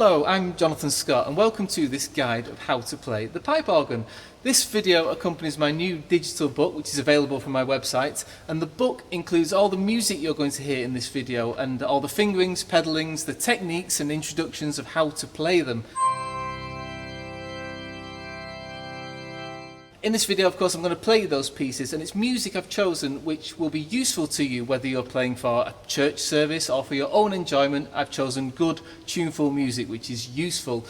Hello, I'm Jonathan Scott and welcome to this guide of how to play the pipe organ. This video accompanies my new digital book which is available from my website, and the book includes all the music you're going to hear in this video and all the fingerings, pedalings, the techniques and introductions of how to play them. In this video, of course, I'm going to play those pieces, and it's music I've chosen which will be useful to you whether you're playing for a church service or for your own enjoyment. I've chosen good, tuneful music which is useful.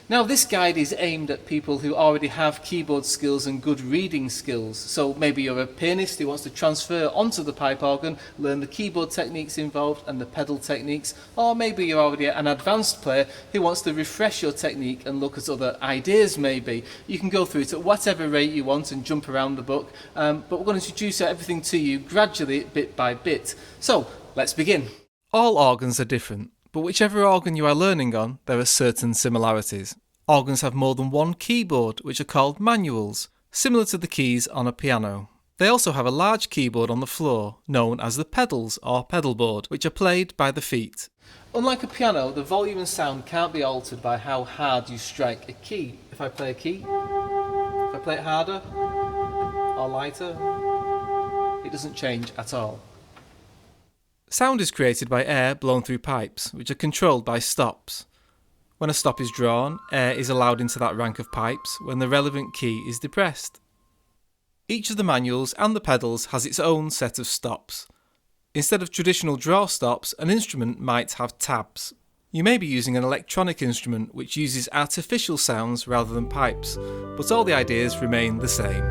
Now, this guide is aimed at people who already have keyboard skills and good reading skills. So maybe you're a pianist who wants to transfer onto the pipe organ, learn the keyboard techniques involved and the pedal techniques, or maybe you're already an advanced player who wants to refresh your technique and look at other ideas maybe. You can go through it at whatever rate you want and jump around the book, but we're going to introduce everything to you gradually, bit by bit. So, let's begin. All organs are different, but whichever organ you are learning on, there are certain similarities. Organs have more than one keyboard, which are called manuals, similar to the keys on a piano. They also have a large keyboard on the floor, known as the pedals or pedal board, which are played by the feet. Unlike a piano, the volume and sound can't be altered by how hard you strike a key. If I play a key, if I play it harder or lighter, it doesn't change at all. Sound is created by air blown through pipes, which are controlled by stops. When a stop is drawn, air is allowed into that rank of pipes when the relevant key is depressed. Each of the manuals and the pedals has its own set of stops. Instead of traditional draw stops, an instrument might have tabs. You may be using an electronic instrument which uses artificial sounds rather than pipes, but all the ideas remain the same.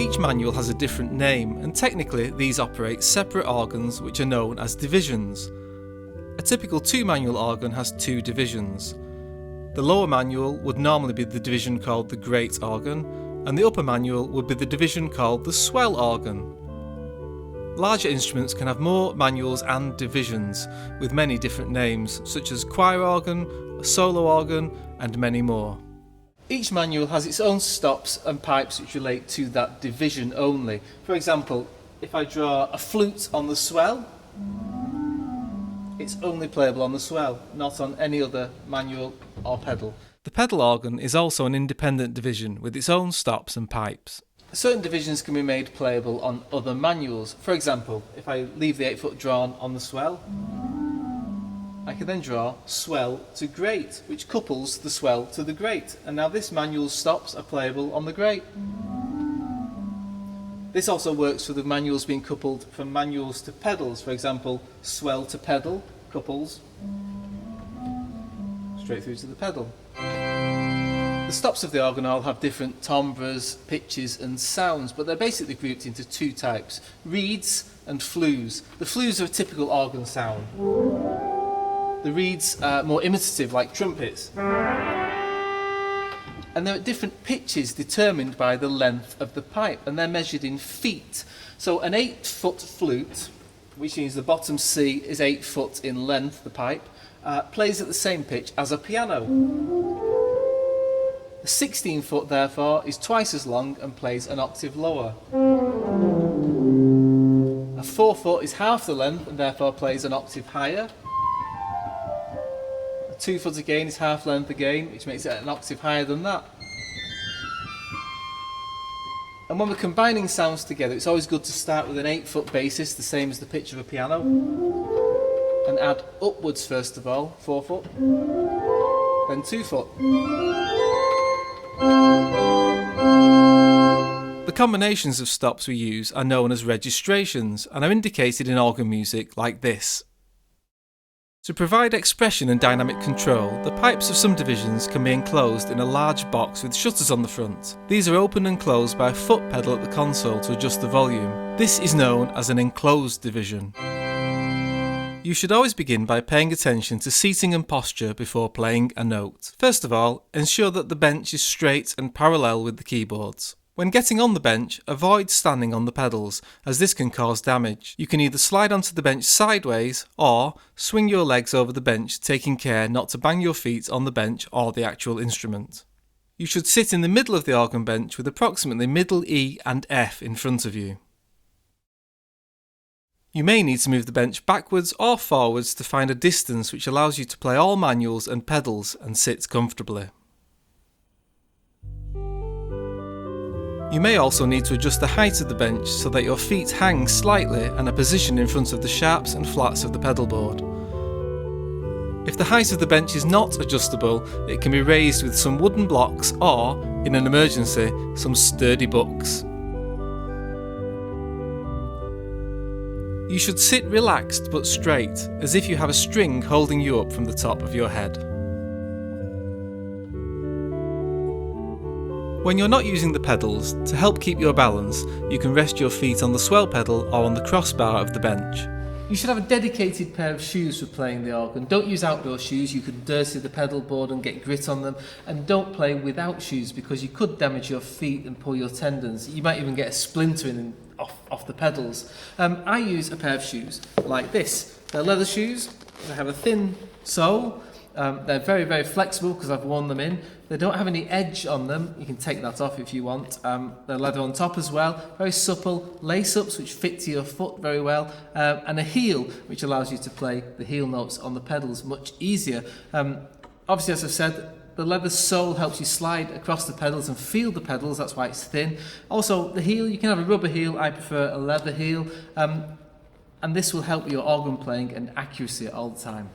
Each manual has a different name, and technically these operate separate organs which are known as divisions. A typical two-manual organ has two divisions. The lower manual would normally be the division called the great organ, and the upper manual would be the division called the swell organ. Larger instruments can have more manuals and divisions, with many different names, such as choir organ, a solo organ, and many more. Each manual has its own stops and pipes which relate to that division only. For example, if I draw a flute on the swell, it's only playable on the swell, not on any other manual or pedal. The pedal organ is also an independent division with its own stops and pipes. Certain divisions can be made playable on other manuals. For example, if I leave the 8-foot drawn on the swell, I can then draw swell to great, which couples the swell to the great, and now this manual's stops are playable on the great. This also works for the manuals being coupled from manuals to pedals. For example, swell to pedal couples straight through to the pedal. The stops of the organ all have different timbres, pitches and sounds, but they're basically grouped into two types: reeds and flues. The flues are a typical organ sound. The reeds are more imitative, like trumpets. And they're at different pitches determined by the length of the pipe, and they're measured in feet. So an 8-foot flute, which means the bottom C is 8 foot in length, the pipe, plays at the same pitch as a piano. A 16-foot, therefore, is twice as long and plays an octave lower. A 4-foot is half the length and therefore plays an octave higher. 2-foot again is half length again, which makes it an octave higher than that. And when we're combining sounds together, it's always good to start with an 8-foot basis, the same as the pitch of a piano, and add upwards first of all, 4-foot, then 2-foot. The combinations of stops we use are known as registrations and are indicated in organ music like this. To provide expression and dynamic control, the pipes of some divisions can be enclosed in a large box with shutters on the front. These are opened and closed by a foot pedal at the console to adjust the volume. This is known as an enclosed division. You should always begin by paying attention to seating and posture before playing a note. First of all, ensure that the bench is straight and parallel with the keyboards. When getting on the bench, avoid standing on the pedals, as this can cause damage. You can either slide onto the bench sideways or swing your legs over the bench, taking care not to bang your feet on the bench or the actual instrument. You should sit in the middle of the organ bench with approximately middle E and F in front of you. You may need to move the bench backwards or forwards to find a distance which allows you to play all manuals and pedals and sit comfortably. You may also need to adjust the height of the bench so that your feet hang slightly and are positioned in front of the sharps and flats of the pedal board. If the height of the bench is not adjustable, it can be raised with some wooden blocks or, in an emergency, some sturdy books. You should sit relaxed but straight, as if you have a string holding you up from the top of your head. When you're not using the pedals, to help keep your balance, you can rest your feet on the swell pedal or on the crossbar of the bench. You should have a dedicated pair of shoes for playing the organ. Don't use outdoor shoes, you could dirty the pedal board and get grit on them. And don't play without shoes because you could damage your feet and pull your tendons. You might even get a splintering off the pedals. I use a pair of shoes like this. They're leather shoes, they have a thin sole. They're very, very flexible because I've worn them in. They don't have any edge on them. You can take that off if you want. They're leather on top as well. Very supple. Lace-ups which fit to your foot very well. And a heel which allows you to play the heel notes on the pedals much easier. Obviously, as I've said, the leather sole helps you slide across the pedals and feel the pedals. That's why it's thin. Also, the heel, you can have a rubber heel. I prefer a leather heel. And this will help your organ playing and accuracy all the time.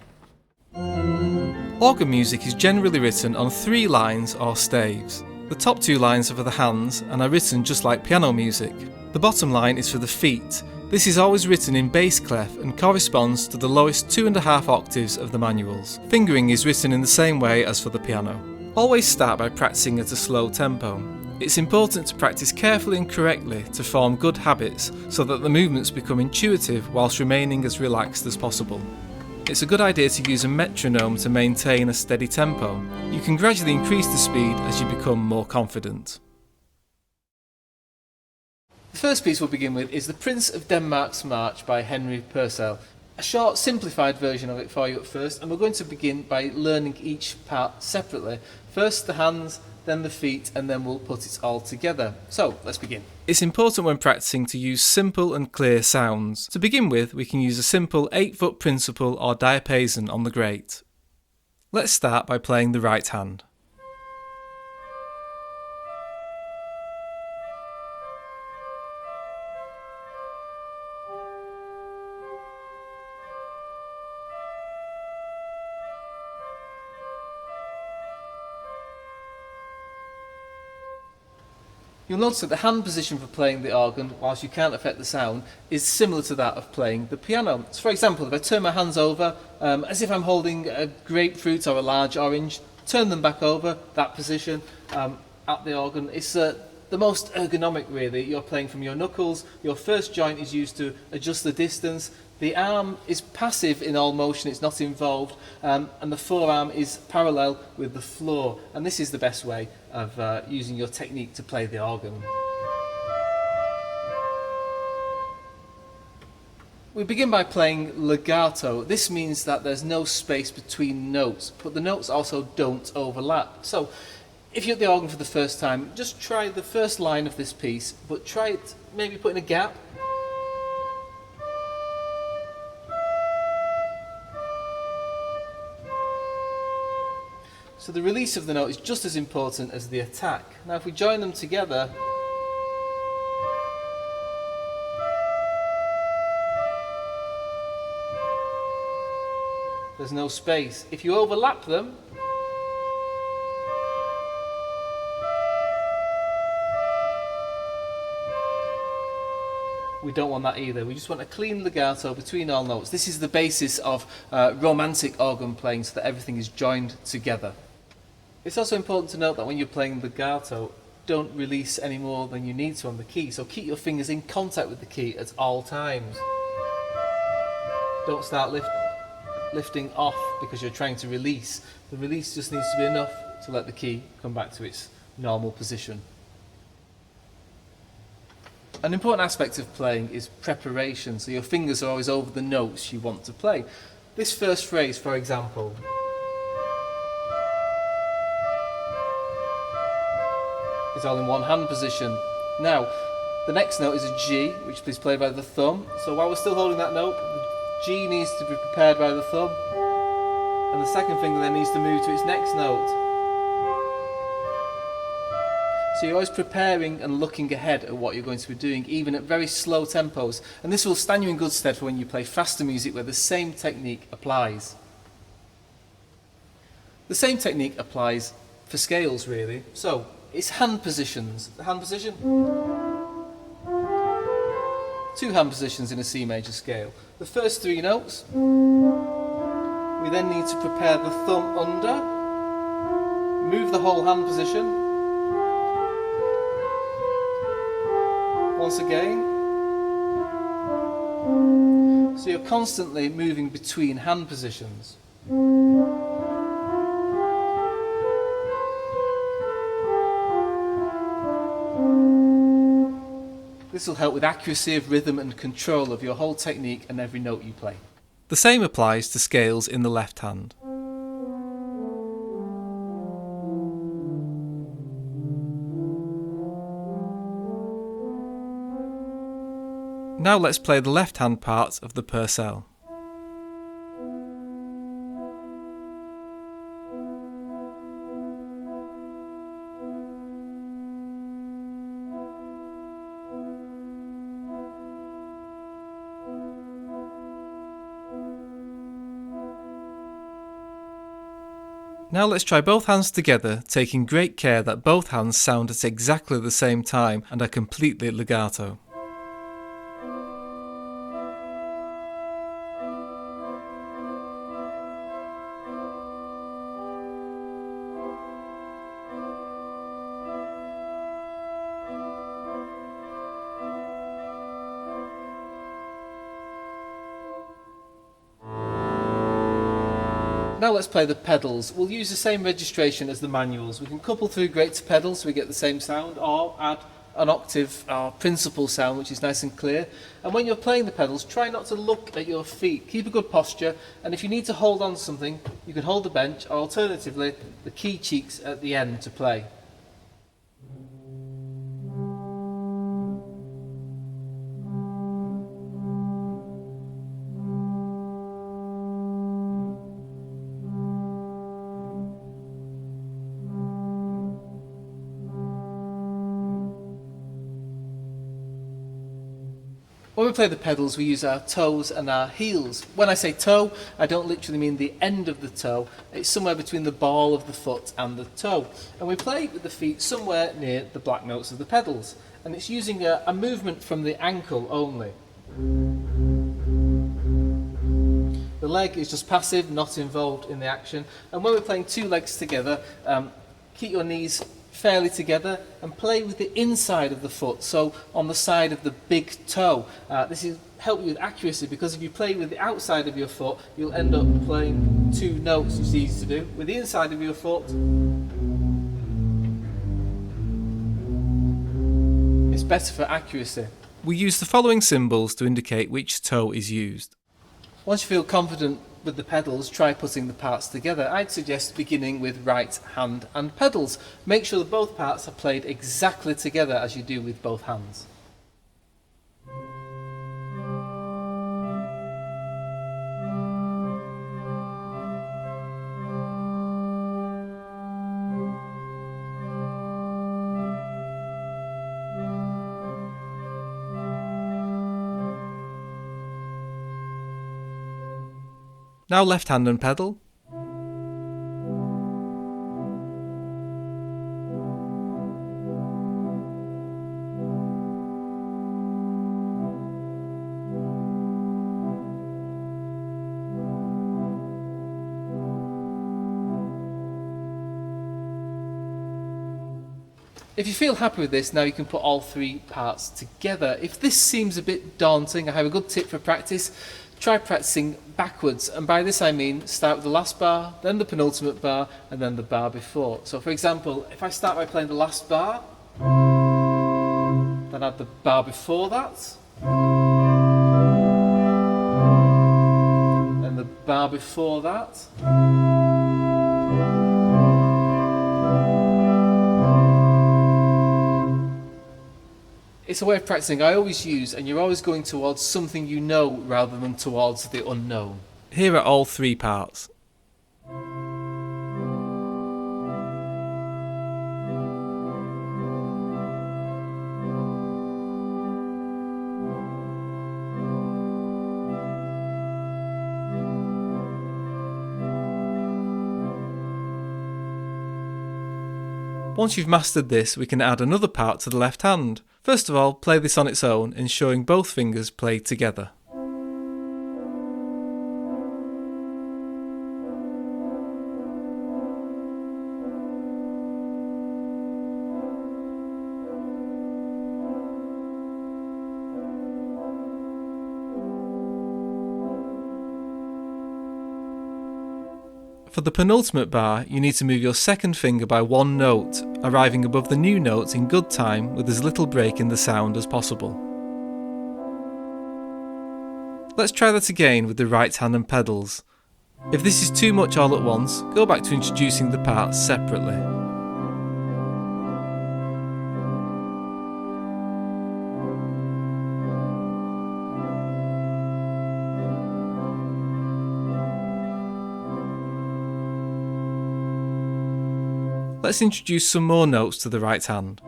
Organ music is generally written on 3 lines or staves. The top 2 lines are for the hands and are written just like piano music. The bottom line is for the feet. This is always written in bass clef and corresponds to the lowest 2.5 octaves of the manuals. Fingering is written in the same way as for the piano. Always start by practicing at a slow tempo. It's important to practice carefully and correctly to form good habits so that the movements become intuitive whilst remaining as relaxed as possible. It's a good idea to use a metronome to maintain a steady tempo. You can gradually increase the speed as you become more confident. The first piece we'll begin with is the Prince of Denmark's March by Henry Purcell. A short, simplified version of it for you at first, and we're going to begin by learning each part separately. First the hands, then the feet, and then we'll put it all together. So, let's begin. It's important when practicing to use simple and clear sounds. To begin with, we can use a simple 8-foot principal or diapason on the grate. Let's start by playing the right hand. You'll notice that the hand position for playing the organ, whilst you can't affect the sound, is similar to that of playing the piano. So for example, if I turn my hands over, as if I'm holding a grapefruit or a large orange, turn them back over, that position, at the organ, it's the most ergonomic really. You're playing from your knuckles, your first joint is used to adjust the distance, the arm is passive in all motion, it's not involved, and the forearm is parallel with the floor, and this is the best way of using your technique to play the organ. We begin by playing legato. This means that there's no space between notes, but the notes also don't overlap. So, if you're at the organ for the first time, just try the first line of this piece, but try it maybe put in a gap. So the release of the note is just as important as the attack. Now if we join them together, there's no space. If you overlap them, we don't want that either. We just want a clean legato between all notes. This is the basis of romantic organ playing, so that everything is joined together. It's also important to note that when you're playing legato, don't release any more than you need to on the key. So keep your fingers in contact with the key at all times. Don't start lifting off because you're trying to release. The release just needs to be enough to let the key come back to its normal position. An important aspect of playing is preparation, so your fingers are always over the notes you want to play. This first phrase, for example, is all in one hand position. Now, the next note is a G, which is played by the thumb. So while we're still holding that note, the G needs to be prepared by the thumb, and the second finger then needs to move to its next note. So you're always preparing and looking ahead at what you're going to be doing, even at very slow tempos. And this will stand you in good stead for when you play faster music where the same technique applies. The same technique applies for scales, really. So, it's hand positions. The hand position. 2 hand positions in a C major scale. The first 3 notes, we then need to prepare the thumb under, move the whole hand position. Once again. So you're constantly moving between hand positions. This will help with accuracy of rhythm and control of your whole technique and every note you play. The same applies to scales in the left hand. Now let's play the left hand part of the Purcell. Now let's try both hands together, taking great care that both hands sound at exactly the same time and are completely legato. Now let's play the pedals. We'll use the same registration as the manuals. We can couple through great to pedals so we get the same sound, or add an octave or principal sound which is nice and clear. And when you're playing the pedals, try not to look at your feet. Keep a good posture, and if you need to hold on to something, you can hold the bench, or alternatively the key cheeks at the end to play. When we play the pedals, we use our toes and our heels. When I say toe, I don't literally mean the end of the toe. It's somewhere between the ball of the foot and the toe. And we play with the feet somewhere near the black notes of the pedals. And it's using a movement from the ankle only. The leg is just passive, not involved in the action. And when we're playing 2 legs together, keep your knees fairly together and play with the inside of the foot, so on the side of the big toe. This will help you with accuracy, because if you play with the outside of your foot, you'll end up playing 2 notes, which is easy to do. With the inside of your foot, it's better for accuracy. We use the following symbols to indicate which toe is used. Once you feel confident with the pedals, try putting the parts together. I'd suggest beginning with right hand and pedals. Make sure that both parts are played exactly together as you do with both hands. Now left hand and pedal. If you feel happy with this, now you can put all 3 parts together. If this seems a bit daunting, I have a good tip for practice. Try practicing backwards, and by this I mean start with the last bar, then the penultimate bar, and then the bar before. So for example, if I start by playing the last bar, then add the bar before that, then the bar before that, It's a way of practicing I always use, and you're always going towards something you know rather than towards the unknown. Here are all three parts. Once you've mastered this, we can add another part to the left hand. First of all, play this on its own, ensuring both fingers play together. For the penultimate bar, you need to move your second finger by one note, arriving above the new note in good time with as little break in the sound as possible. Let's try that again with the right hand and pedals. If this is too much all at once, go back to introducing the parts separately. Let's introduce some more notes to the right hand.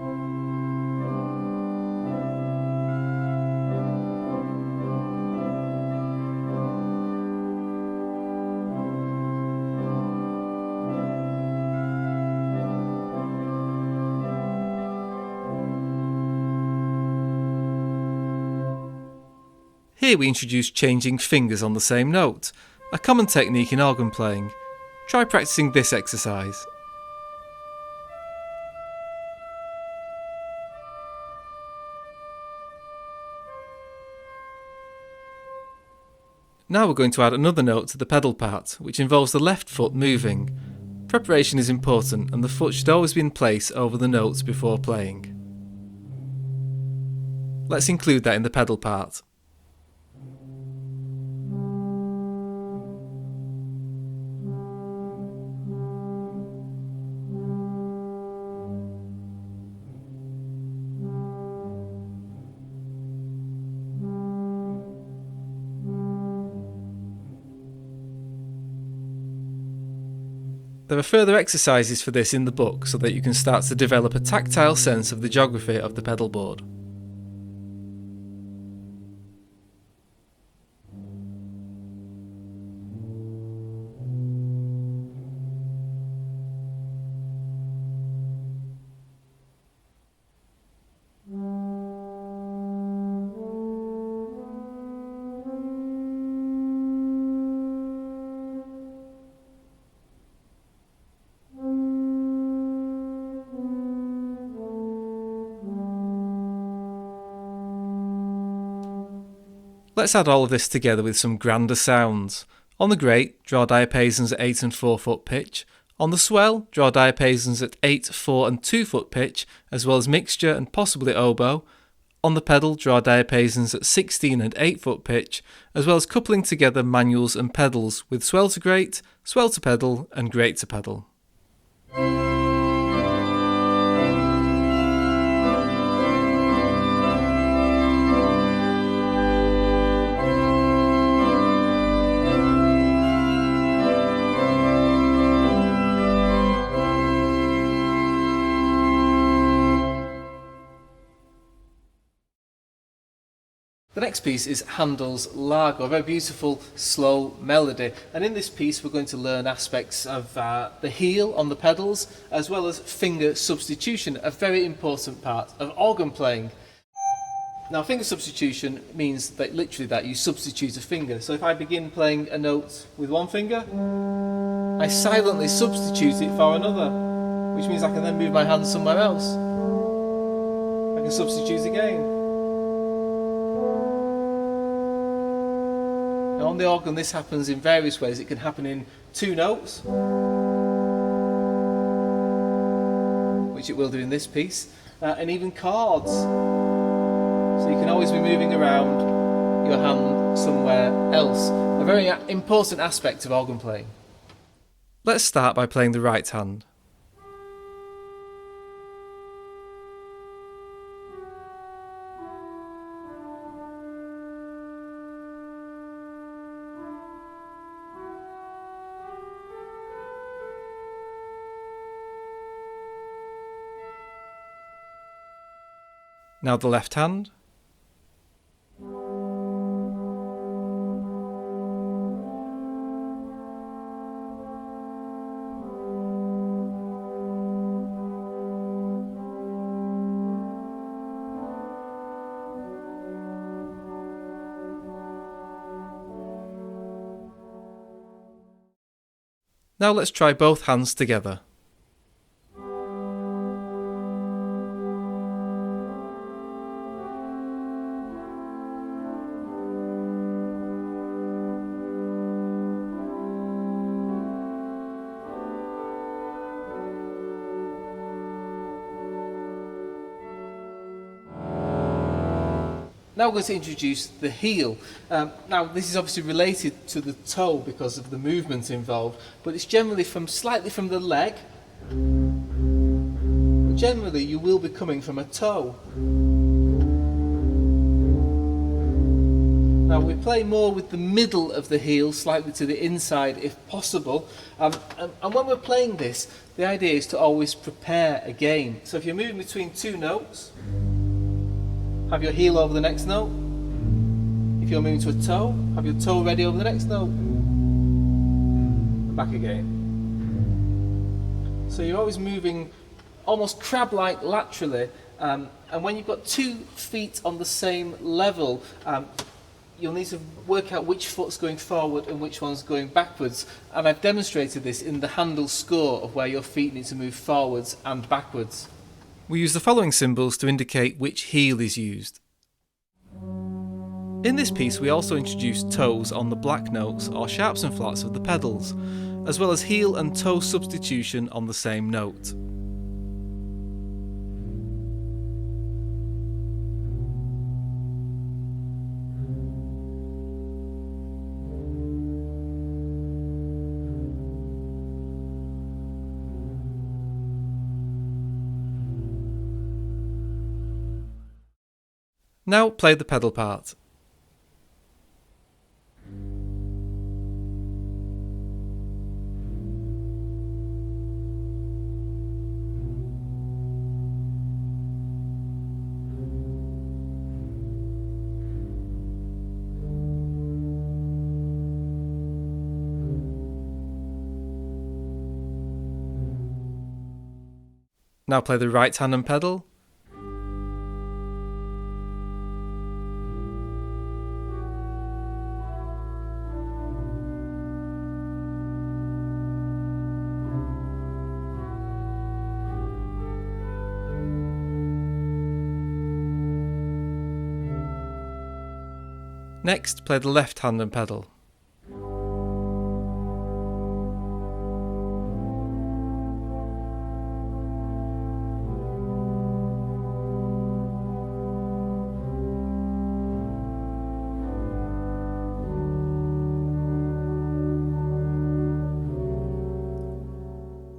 Here we introduce changing fingers on the same note, a common technique in organ playing. Try practicing this exercise. Now we're going to add another note to the pedal part, which involves the left foot moving. Preparation is important, and the foot should always be in place over the notes before playing. Let's include that in the pedal part. There are further exercises for this in the book so that you can start to develop a tactile sense of the geography of the pedal board. Let's add all of this together with some grander sounds. On the great, draw diapasons at 8 and 4 foot pitch. On the swell, draw diapasons at 8, 4 and 2 foot pitch, as well as mixture and possibly oboe. On the pedal, draw diapasons at 16 and 8 foot pitch, as well as coupling together manuals and pedals with swell to great, swell to pedal and great to pedal. The next piece is Handels Largo, a very beautiful, slow melody. And in this piece we're going to learn aspects of the heel on the pedals, as well as finger substitution, a very important part of organ playing. Now, finger substitution means that literally that you substitute a finger. So if I begin playing a note with one finger, I silently substitute it for another, which means I can then move my hand somewhere else. I can substitute again. Now on the organ this happens in various ways. It can happen in two notes, which it will do in this piece, and even chords. So you can always be moving around your hand somewhere else. A very important aspect of organ playing. Let's start by playing the right hand. Now the left hand. Now let's try both hands together. Now we're going to introduce the heel. Now this is obviously related to the toe because of the movement involved, but it's generally slightly from the leg. But generally you will be coming from a toe. Now we play more with the middle of the heel, slightly to the inside if possible. And when we're playing this, the idea is to always prepare again. So if you're moving between two notes, have your heel over the next note. If you're moving to a toe, have your toe ready over the next note. And back again. So you're always moving almost crab-like laterally, and when you've got 2 feet on the same level, you'll need to work out which foot's going forward and which one's going backwards. And I've demonstrated this in the Handel score of where your feet need to move forwards and backwards. We use the following symbols to indicate which heel is used. In this piece we also introduce toes on the black notes or sharps and flats of the pedals, as well as heel and toe substitution on the same note. Now play the pedal part. Now play the right hand and pedal. Next, play the left hand and pedal.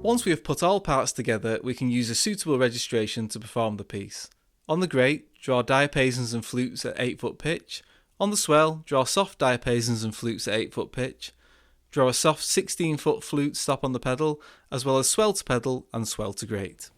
Once we have put all parts together, we can use a suitable registration to perform the piece. On the great, draw diapasons and flutes at 8-foot pitch. On the swell, draw soft diapasons and flutes at 8-foot pitch. Draw a soft 16-foot flute stop on the pedal, as well as swell to pedal and swell to great.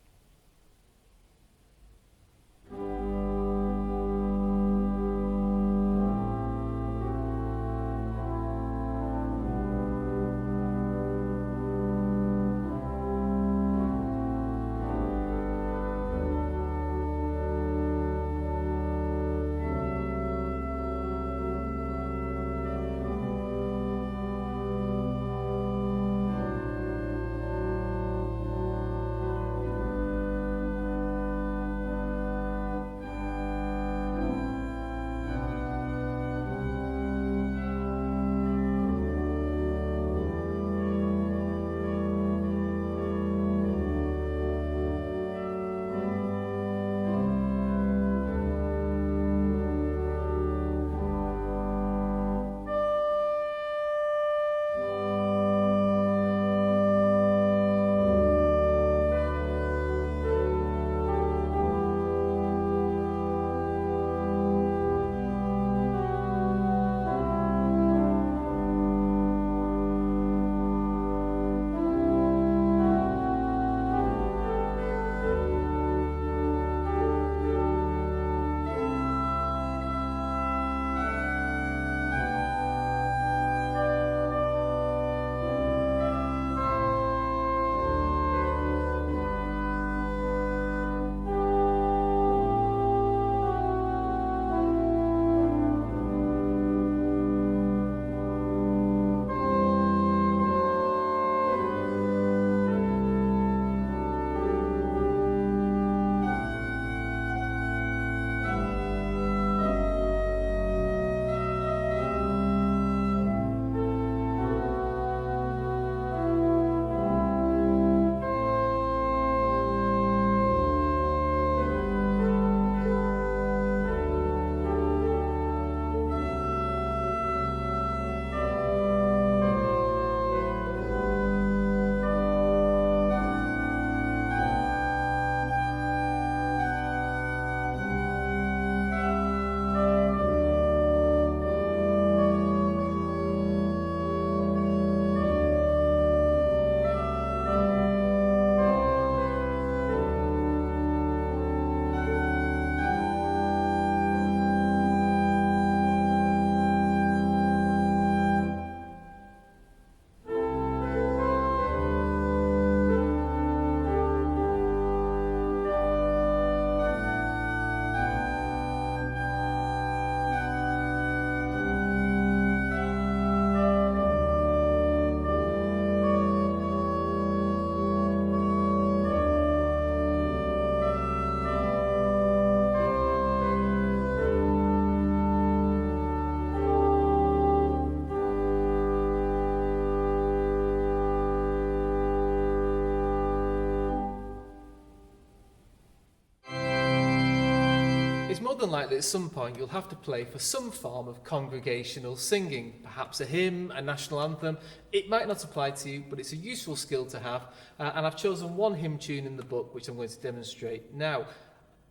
It's more than likely at some point you'll have to play for some form of congregational singing, perhaps a hymn, a national anthem. It might not apply to you, but it's a useful skill to have. And I've chosen one hymn tune in the book, which I'm going to demonstrate now.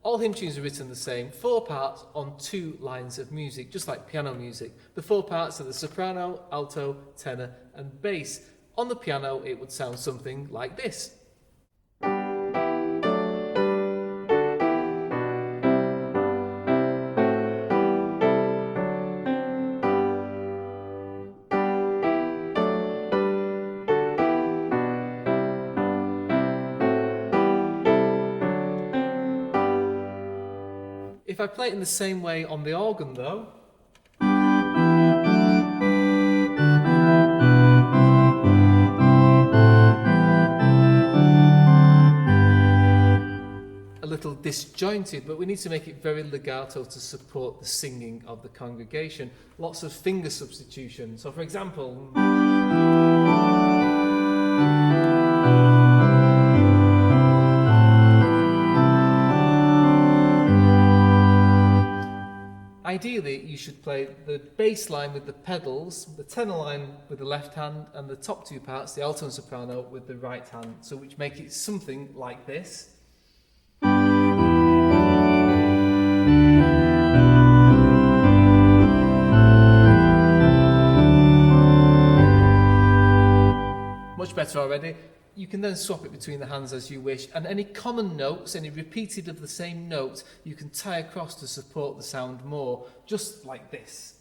All hymn tunes are written the same, 4 parts on 2 lines of music, just like piano music. The 4 parts are the soprano, alto, tenor, and bass. On the piano, it would sound something like this. If I play it in the same way on the organ though, a little disjointed, but we need to make it very legato to support the singing of the congregation. Lots of finger substitution. So for example, ideally, you should play the bass line with the pedals, the tenor line with the left hand, and the top 2 parts, the alto and soprano, with the right hand, so which make it something like this. Much better already. You can then swap it between the hands as you wish, and any common notes, any repeated of the same note, you can tie across to support the sound more, just like this.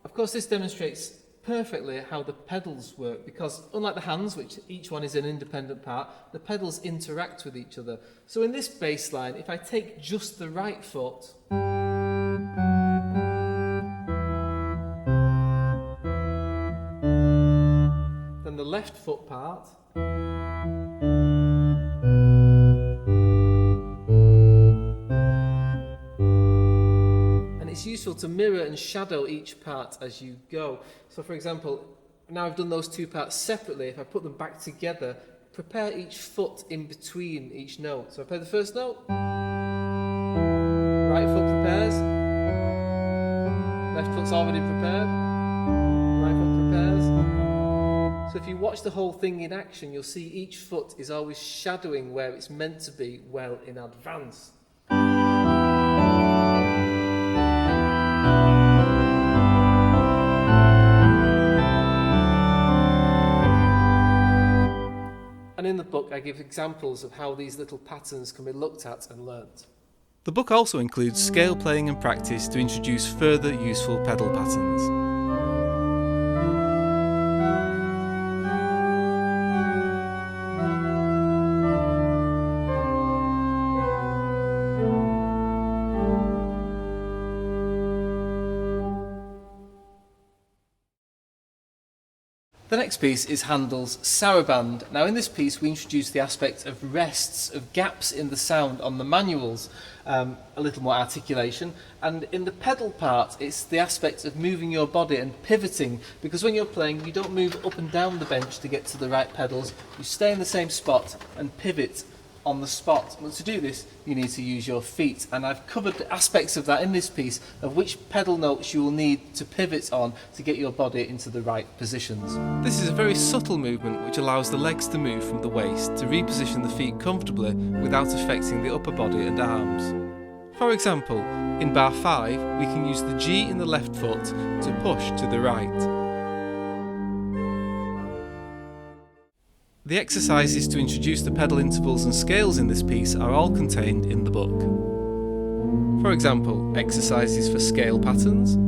Of course, this demonstrates perfectly how the pedals work, because unlike the hands, which each one is an independent part, the pedals interact with each other. So in this bass line, if I take just the right foot, then the left foot part, it's useful to mirror and shadow each part as you go. So for example, now I've done those 2 parts separately, if I put them back together, prepare each foot in between each note. So I play the first note, right foot prepares, left foot's already prepared, right foot prepares. So if you watch the whole thing in action, you'll see each foot is always shadowing where it's meant to be well in advance. And in the book, I give examples of how these little patterns can be looked at and learnt. The book also includes scale playing and practice to introduce further useful pedal patterns. The next piece is Handel's Sarabande. Now in this piece we introduce the aspect of rests, of gaps in the sound on the manuals, a little more articulation, and in the pedal part it's the aspect of moving your body and pivoting, because when you're playing you don't move up and down the bench to get to the right pedals, you stay in the same spot and pivot on the spot. But to do this you need to use your feet, and I've covered aspects of that in this piece, of which pedal notes you will need to pivot on to get your body into the right positions. This is a very subtle movement which allows the legs to move from the waist to reposition the feet comfortably without affecting the upper body and arms. For example, in bar 5 we can use the G in the left foot to push to the right. The exercises to introduce the pedal intervals and scales in this piece are all contained in the book. For example, exercises for scale patterns,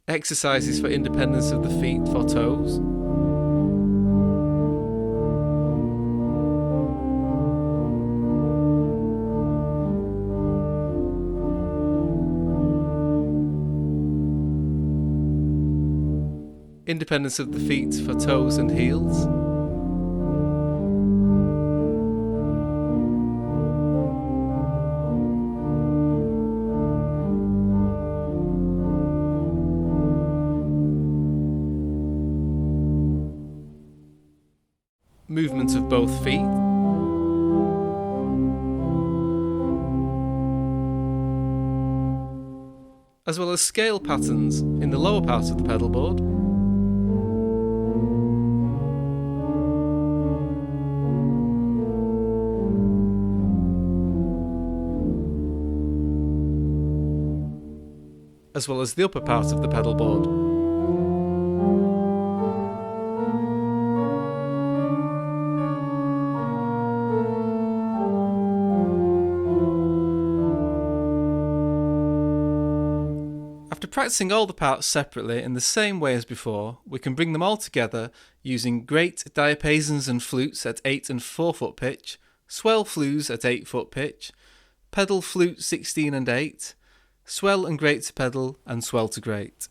exercises for independence of the feet for toes, independence of the feet for toes and heels, movement of both feet, as well as scale patterns in the lower part of the pedal board, as well as the upper part of the pedal board. After practicing all the parts separately in the same way as before, we can bring them all together using great diapasons and flutes at 8 and 4 foot pitch, swell flues at 8 foot pitch, pedal flute 16 and 8, swell and great to pedal and swell to great.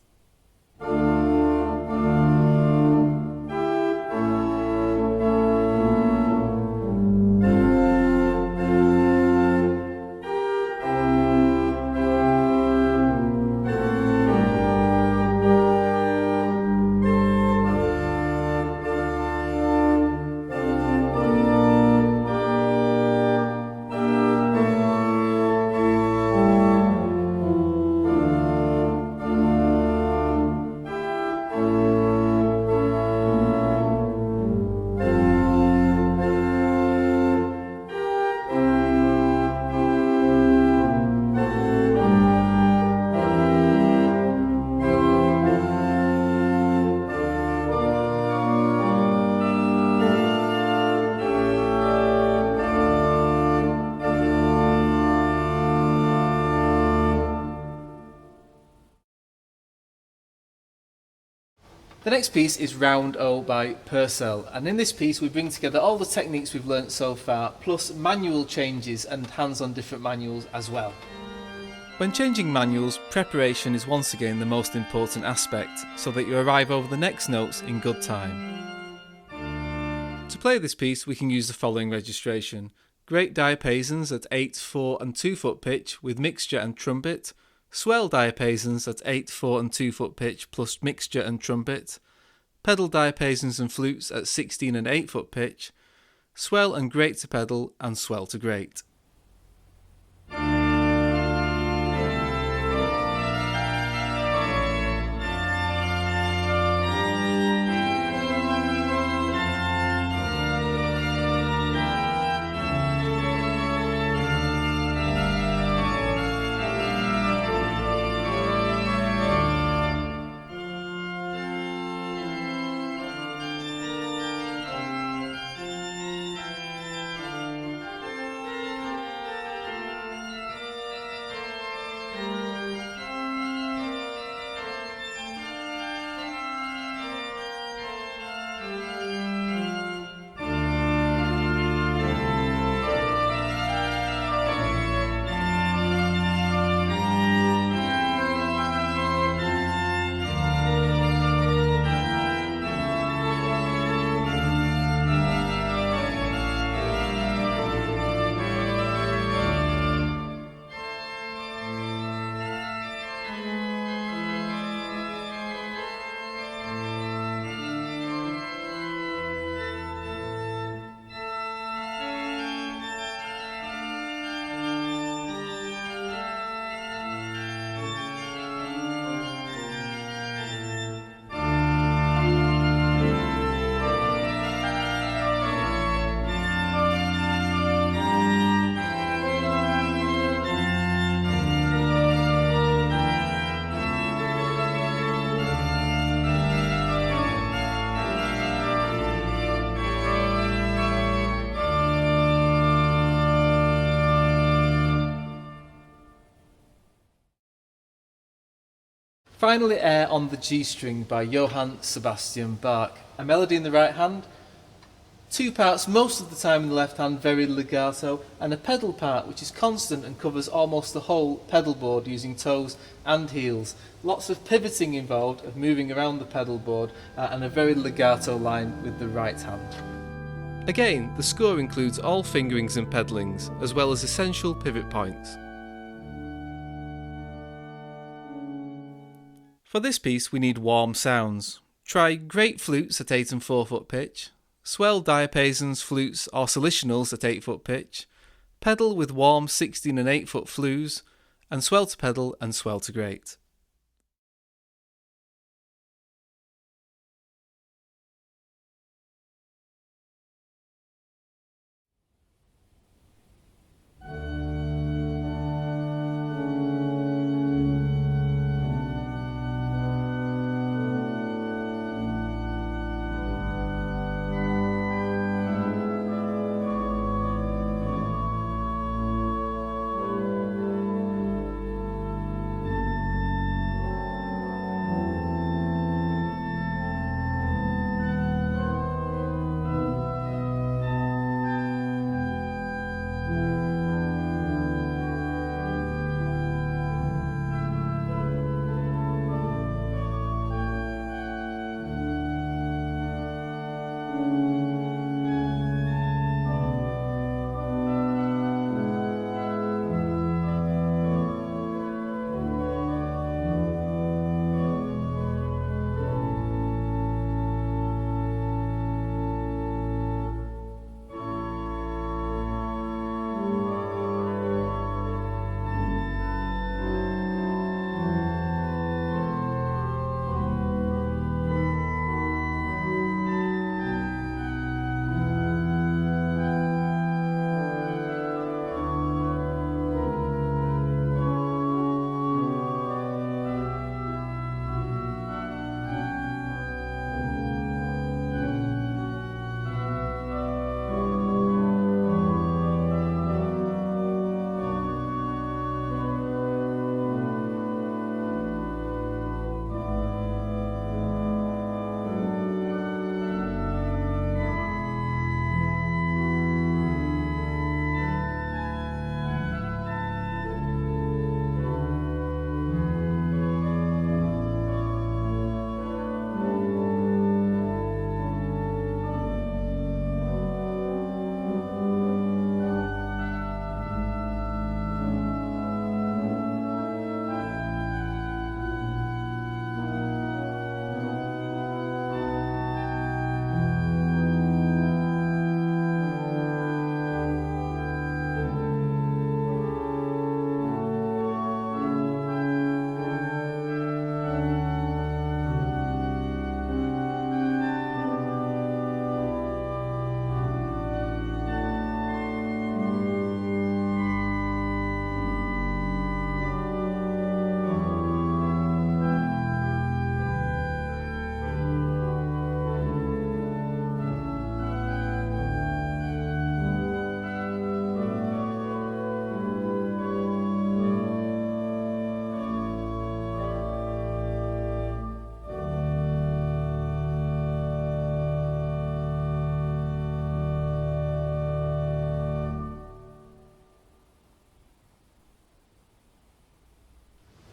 The next piece is Round O by Purcell, and in this piece we bring together all the techniques we've learnt so far, plus manual changes and hands on different manuals as well. When changing manuals, preparation is once again the most important aspect, so that you arrive over the next notes in good time. To play this piece we can use the following registration: great diapasons at 8, 4 and 2 foot pitch with mixture and trumpet, swell diapasons at 8, 4 and 2 foot pitch plus mixture and trumpet, pedal diapasons and flutes at 16 and 8 foot pitch, swell and great to pedal and swell to great. Finally, Air on the G string by Johann Sebastian Bach. A melody in the right hand, two parts most of the time in the left hand, very legato, and a pedal part which is constant and covers almost the whole pedal board using toes and heels. Lots of pivoting involved, of moving around the pedal board, and a very legato line with the right hand. Again, the score includes all fingerings and pedallings, as well as essential pivot points. For this piece we need warm sounds. Try great flutes at 8 and 4 foot pitch, swell diapasons, flutes or solitionals at 8 foot pitch, pedal with warm 16 and 8 foot flues, and swell to pedal and swell to great.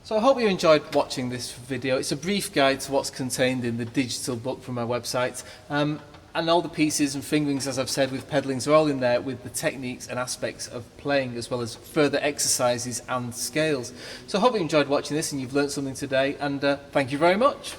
So I hope you enjoyed watching this video. It's a brief guide to what's contained in the digital book from our website. And all the pieces and fingerings, as I've said, with pedallings are all in there with the techniques and aspects of playing, as well as further exercises and scales. So I hope you enjoyed watching this and you've learnt something today, and thank you very much.